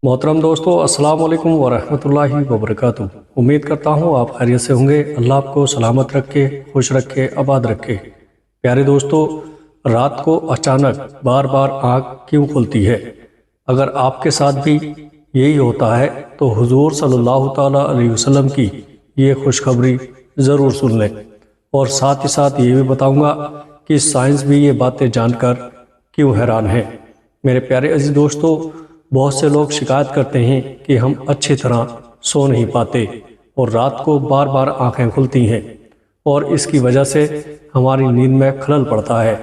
محترم دوستو، السلام علیکم ورحمۃ اللہ وبرکاتہ۔ امید کرتا ہوں آپ خیریت سے ہوں گے۔ اللہ آپ کو سلامت رکھے، خوش رکھے، آباد رکھے۔ پیارے دوستو، رات کو اچانک بار بار آنکھ کیوں کھلتی ہے؟ اگر آپ کے ساتھ بھی یہی ہوتا ہے تو حضور صلی اللہ تعالیٰ علیہ وسلم کی یہ خوشخبری ضرور سن لیں، اور ساتھ ہی ساتھ یہ بھی بتاؤں گا کہ سائنس بھی یہ باتیں جان کر کیوں حیران ہے۔ میرے پیارے عزیز دوستو، بہت سے لوگ شکایت کرتے ہیں کہ ہم اچھی طرح سو نہیں پاتے اور رات کو بار بار آنکھیں کھلتی ہیں، اور اس کی وجہ سے ہماری نیند میں خلل پڑتا ہے۔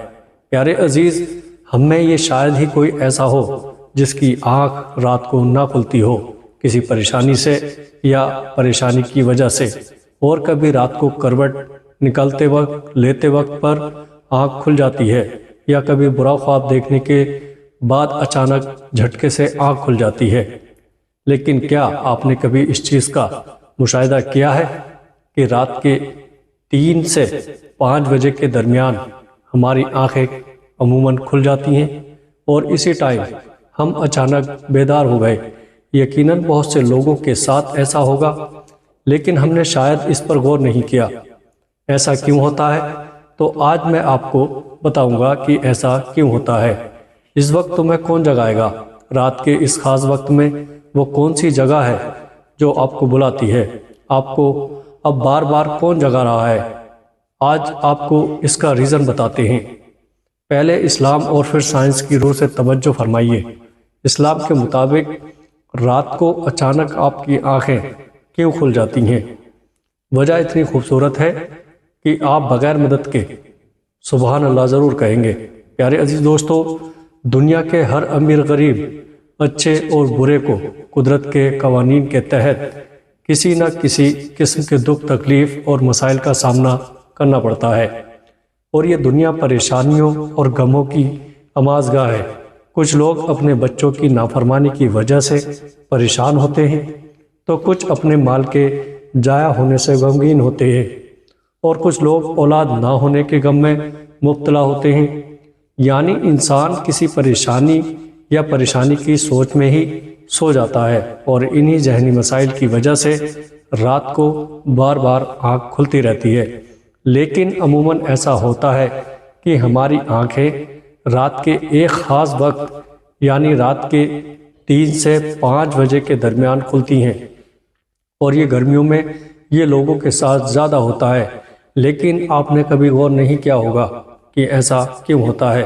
پیارے عزیز، ہم میں یہ شاید ہی کوئی ایسا ہو جس کی آنکھ رات کو نہ کھلتی ہو، کسی پریشانی سے یا پریشانی کی وجہ سے، اور کبھی رات کو کروٹ نکلتے وقت لیتے وقت پر آنکھ کھل جاتی ہے، یا کبھی برا خواب دیکھنے کے بعد اچانک جھٹکے سے آنکھ کھل جاتی ہے۔ لیکن کیا آپ نے کبھی اس چیز کا مشاہدہ کیا ہے کہ رات کے 3 سے 5 بجے کے درمیان ہماری آنکھیں عموماً کھل جاتی ہیں، اور اسی ٹائم ہم اچانک بیدار ہو گئے؟ یقیناً بہت سے لوگوں کے ساتھ ایسا ہوگا، لیکن ہم نے شاید اس پر غور نہیں کیا۔ ایسا کیوں ہوتا ہے؟ تو آج میں آپ کو بتاؤں گا کہ ایسا کیوں ہوتا ہے۔ اس وقت تمہیں کون جگائے گا؟ رات کے اس خاص وقت میں وہ کون سی جگہ ہے جو آپ کو بلاتی ہے؟ آپ کو اب بار بار کون جگا رہا ہے؟ آج آپ کو اس کا ریزن بتاتے ہیں۔ پہلے اسلام اور پھر سائنس کی روح سے توجہ فرمائیے۔ اسلام کے مطابق رات کو اچانک آپ کی آنکھیں کیوں کھل جاتی ہیں؟ وجہ اتنی خوبصورت ہے کہ آپ بغیر مدد کے سبحان اللہ ضرور کہیں گے۔ پیارے عزیز دوستو، دنیا کے ہر امیر غریب، اچھے اور برے کو قدرت کے قوانین کے تحت کسی نہ کسی قسم کے دکھ، تکلیف اور مسائل کا سامنا کرنا پڑتا ہے، اور یہ دنیا پریشانیوں اور غموں کی آماجگاہ ہے۔ کچھ لوگ اپنے بچوں کی نافرمانی کی وجہ سے پریشان ہوتے ہیں، تو کچھ اپنے مال کے ضائع ہونے سے غمگین ہوتے ہیں، اور کچھ لوگ اولاد نہ ہونے کے غم میں مبتلا ہوتے ہیں۔ یعنی انسان کسی پریشانی یا پریشانی کی سوچ میں ہی سو جاتا ہے، اور انہی ذہنی مسائل کی وجہ سے رات کو بار بار آنکھ کھلتی رہتی ہے۔ لیکن عموماً ایسا ہوتا ہے کہ ہماری آنکھیں رات کے ایک خاص وقت، یعنی رات کے 3 سے 5 بجے کے درمیان کھلتی ہیں، اور یہ گرمیوں میں یہ لوگوں کے ساتھ زیادہ ہوتا ہے۔ لیکن آپ نے کبھی غور نہیں کیا ہوگا کہ ایسا کیوں ہوتا ہے؟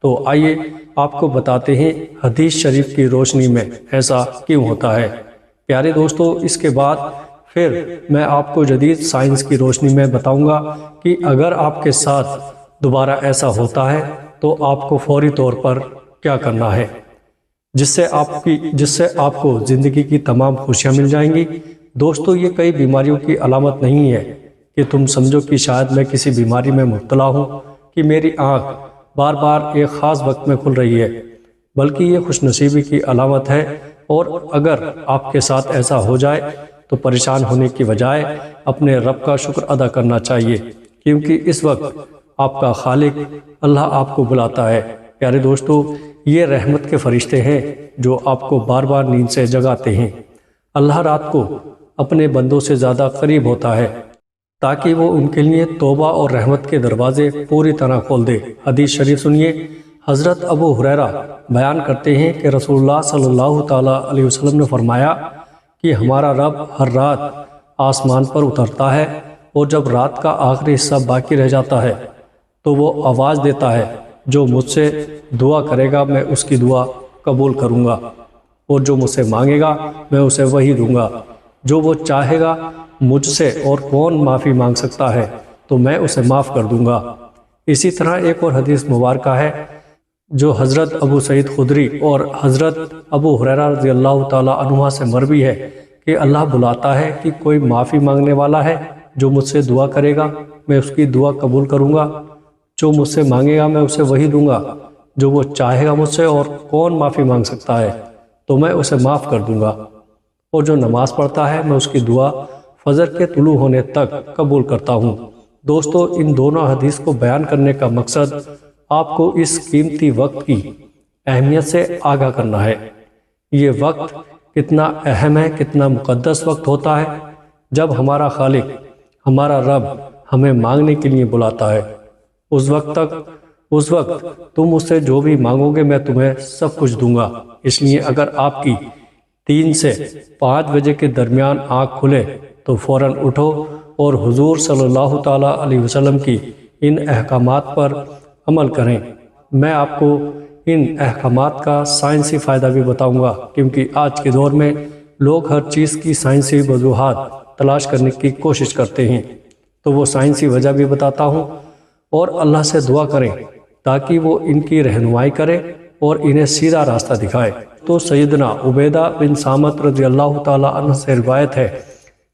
تو آئیے آپ کو بتاتے ہیں حدیث شریف کی روشنی میں ایسا کیوں ہوتا ہے۔ پیارے دوستو، اس کے بعد پھر میں آپ کو جدید سائنس کی روشنی میں بتاؤں گا کہ اگر آپ کے ساتھ دوبارہ ایسا ہوتا ہے تو آپ کو فوری طور پر کیا کرنا ہے، جس سے آپ کو زندگی کی تمام خوشیاں مل جائیں گی۔ دوستو، یہ کئی بیماریوں کی علامت نہیں ہے کہ تم سمجھو کہ شاید میں کسی بیماری میں مبتلا ہوں کہ میری آنکھ بار بار ایک خاص وقت میں کھل رہی ہے، بلکہ یہ خوش نصیبی کی علامت ہے۔ اور اگر آپ کے ساتھ ایسا ہو جائے تو پریشان ہونے کی بجائے اپنے رب کا شکر ادا کرنا چاہیے، کیونکہ اس وقت آپ کا خالق اللہ آپ کو بلاتا ہے۔ پیارے دوستو، یہ رحمت کے فرشتے ہیں جو آپ کو بار بار نیند سے جگاتے ہیں۔ اللہ رات کو اپنے بندوں سے زیادہ قریب ہوتا ہے تاکہ وہ ان کے لیے توبہ اور رحمت کے دروازے پوری طرح کھول دے۔ حدیث شریف سنیے، حضرت ابو ہریرہ بیان کرتے ہیں کہ رسول اللہ صلی اللہ تعالیٰ علیہ وسلم نے فرمایا کہ ہمارا رب ہر رات آسمان پر اترتا ہے، اور جب رات کا آخری حصہ باقی رہ جاتا ہے تو وہ آواز دیتا ہے، جو مجھ سے دعا کرے گا میں اس کی دعا قبول کروں گا، اور جو مجھ سے مانگے گا میں اسے وہی دوں گا، جو وہ چاہے گا مجھ سے اور کون معافی مانگ سکتا ہے تو میں اسے معاف کر دوں گا۔ اسی طرح ایک اور حدیث مبارکہ ہے جو حضرت ابو سعید خدری اور حضرت ابو ہریرہ رضی اللہ تعالیٰ عنہ سے مروی ہے کہ اللہ بلاتا ہے کہ کوئی معافی مانگنے والا ہے، جو مجھ سے دعا کرے گا میں اس کی دعا قبول کروں گا، جو مجھ سے مانگے گا میں اسے وہی دوں گا، جو وہ چاہے گا مجھ سے اور کون معافی مانگ سکتا ہے تو میں اسے معاف کر دوں گا، اور جو نماز پڑھتا ہے میں اس کی دعا فجر کے طلوع ہونے تک قبول کرتا ہوں۔ دوستو، ان دونوں حدیث کو بیان کرنے کا مقصد آپ کو اس قیمتی وقت کی اہمیت سے آگاہ کرنا ہے۔ یہ وقت کتنا اہم ہے، کتنا مقدس وقت ہوتا ہے جب ہمارا خالق، ہمارا رب ہمیں مانگنے کے لیے بلاتا ہے۔ اس وقت تم اس سے جو بھی مانگو گے میں تمہیں سب کچھ دوں گا۔ اس لیے اگر آپ کی 3 سے 5 بجے کے درمیان آنکھ کھلے تو فوراً اٹھو اور حضور صلی اللہ تعالیٰ علیہ وسلم کی ان احکامات پر عمل کریں۔ میں آپ کو ان احکامات کا سائنسی فائدہ بھی بتاؤں گا، کیونکہ آج کے دور میں لوگ ہر چیز کی سائنسی وجوہات تلاش کرنے کی کوشش کرتے ہیں، تو وہ سائنسی وجہ بھی بتاتا ہوں، اور اللہ سے دعا کریں تاکہ وہ ان کی رہنمائی کرے اور انہیں سیدھا راستہ دکھائے۔ تو سیدنا عبیدہ بن صامت رضی اللہ تعالیٰ عنہ سے روایت ہے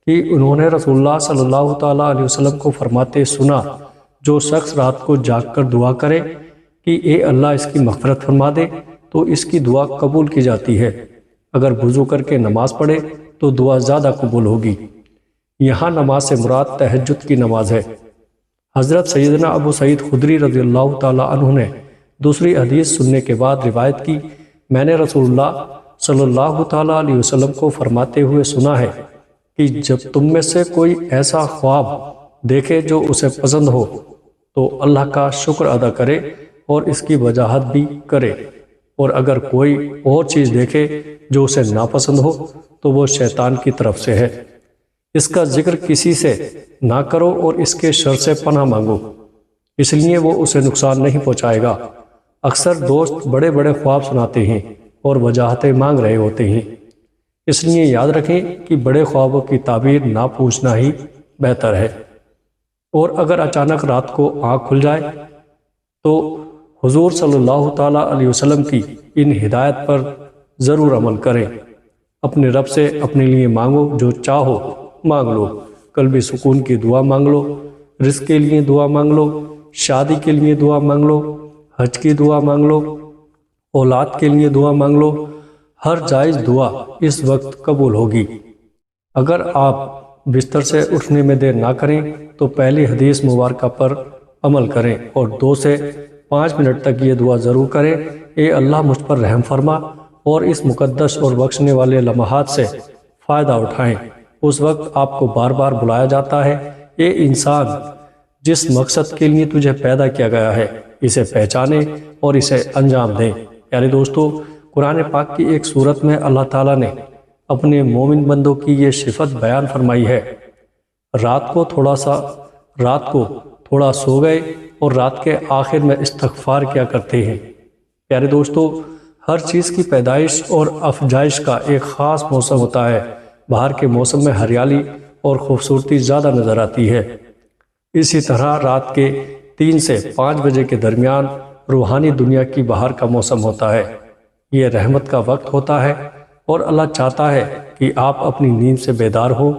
کہ انہوں نے رسول اللہ صلی اللہ تعالیٰ علیہ وسلم کو فرماتے سنا، جو شخص رات کو جاگ کر دعا کرے کہ اے اللہ اس کی مغفرت فرما دے تو اس کی دعا قبول کی جاتی ہے۔ اگر وضو کر کے نماز پڑھے تو دعا زیادہ قبول ہوگی۔ یہاں نماز سے مراد تہجد کی نماز ہے۔ حضرت سیدنا ابو سعید خدری رضی اللہ تعالیٰ عنہ نے دوسری حدیث سننے کے بعد روایت کی، میں نے رسول اللہ صلی اللہ تعالیٰ علیہ وسلم کو فرماتے ہوئے سنا ہے کہ جب تم میں سے کوئی ایسا خواب دیکھے جو اسے پسند ہو تو اللہ کا شکر ادا کرے اور اس کی وضاحت بھی کرے، اور اگر کوئی اور چیز دیکھے جو اسے ناپسند ہو تو وہ شیطان کی طرف سے ہے۔ اس کا ذکر کسی سے نہ کرو اور اس کے شر سے پناہ مانگو، اس لیے وہ اسے نقصان نہیں پہنچائے گا۔ اکثر دوست بڑے بڑے خواب سناتے ہیں اور وجاہتیں مانگ رہے ہوتے ہیں، اس لیے یاد رکھیں کہ بڑے خوابوں کی تعبیر نہ پوچھنا ہی بہتر ہے۔ اور اگر اچانک رات کو آنکھ کھل جائے تو حضور صلی اللہ تعالیٰ علیہ وسلم کی ان ہدایت پر ضرور عمل کریں۔ اپنے رب سے اپنے لیے مانگو، جو چاہو مانگ لو۔ قلبی سکون کی دعا مانگ لو، رزق کے لیے دعا مانگ لو، شادی کے لیے دعا مانگ لو، حج کی دعا مانگ لو، اولاد کے لیے دعا مانگ لو۔ ہر جائز دعا اس وقت قبول ہوگی۔ اگر آپ بستر سے اٹھنے میں دیر نہ کریں تو پہلی حدیث مبارکہ پر عمل کریں اور 2 سے 5 منٹ تک یہ دعا ضرور کریں، اے اللہ مجھ پر رحم فرما، اور اس مقدس اور بخشنے والے لمحات سے فائدہ اٹھائیں۔ اس وقت آپ کو بار بار بلایا جاتا ہے، اے انسان، جس مقصد کے لیے تجھے پیدا کیا گیا ہے اسے پہچانے اور اسے انجام دیں۔ پیارے دوستو، قرآن پاک کی ایک سورت میں اللہ تعالیٰ نے اپنے مومن بندوں کی یہ صفت بیان فرمائی ہے، رات کو تھوڑا سو گئے اور رات کے آخر میں استغفار کیا کرتے ہیں۔ پیارے دوستو، ہر چیز کی پیدائش اور افجائش کا ایک خاص موسم ہوتا ہے۔ بہار کے موسم میں ہریالی اور خوبصورتی زیادہ نظر آتی ہے، اسی طرح رات کے 3 سے 5 بجے کے درمیان روحانی دنیا کی بہار کا موسم ہوتا ہے۔ یہ رحمت کا وقت ہوتا ہے اور اللہ چاہتا ہے کہ آپ اپنی نیند سے بیدار ہوں،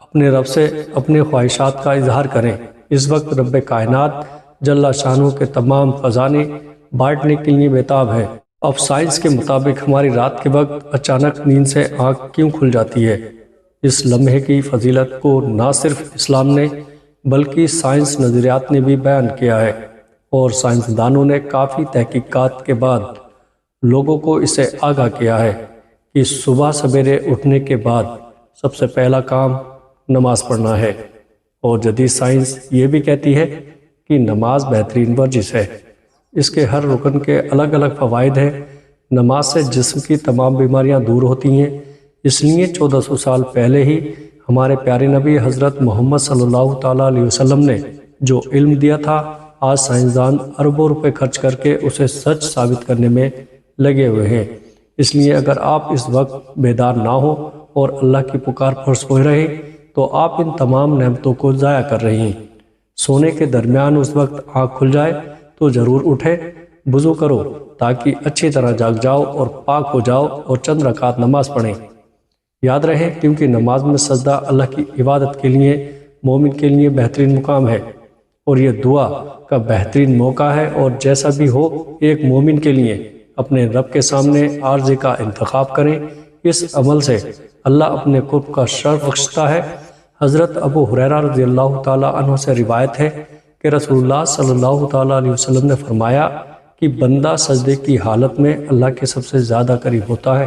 اپنے رب سے اپنے خواہشات کا اظہار کریں۔ اس وقت رب کائنات جل شانہ کے تمام خزانے بانٹنے کے لیے بےتاب ہے۔ اب سائنس کے مطابق ہماری رات کے وقت اچانک نیند سے آنکھ کیوں کھل جاتی ہے؟ اس لمحے کی فضیلت کو نہ صرف اسلام نے بلکہ سائنس نظریات نے بھی بیان کیا ہے، اور سائنسدانوں نے کافی تحقیقات کے بعد لوگوں کو اسے آگاہ کیا ہے کہ صبح سویرے اٹھنے کے بعد سب سے پہلا کام نماز پڑھنا ہے، اور جدید سائنس یہ بھی کہتی ہے کہ نماز بہترین ورزش ہے۔ اس کے ہر رکن کے الگ الگ فوائد ہیں۔ نماز سے جسم کی تمام بیماریاں دور ہوتی ہیں، اس لیے 1400 سال پہلے ہی ہمارے پیارے نبی حضرت محمد صلی اللہ تعالیٰ علیہ وسلم نے جو علم دیا تھا، آج سائنسدان اربوں روپے خرچ کر کے اسے سچ ثابت کرنے میں لگے ہوئے ہیں۔ اس لیے اگر آپ اس وقت بیدار نہ ہو اور اللہ کی پکار پر سوئے رہے تو آپ ان تمام نعمتوں کو ضائع کر رہے ہیں۔ سونے کے درمیان اس وقت آنکھ کھل جائے تو ضرور اٹھے، وضو کرو تاکہ اچھی طرح جاگ جاؤ اور پاک ہو جاؤ اور چند رکعت نماز پڑھیں۔ یاد رہے، کیونکہ نماز میں سجدہ اللہ کی عبادت کے لیے مومن کے لیے بہترین مقام ہے اور یہ دعا کا بہترین موقع ہے، اور جیسا بھی ہو ایک مومن کے لیے اپنے رب کے سامنے عارضی کا انتخاب کریں۔ اس عمل سے اللہ اپنے قرب کا شرف بخشتا ہے۔ حضرت ابو ہریرہ رضی اللہ تعالیٰ عنہ سے روایت ہے کہ رسول اللہ صلی اللہ تعالیٰ علیہ وسلم نے فرمایا کہ بندہ سجدے کی حالت میں اللہ کے سب سے زیادہ قریب ہوتا ہے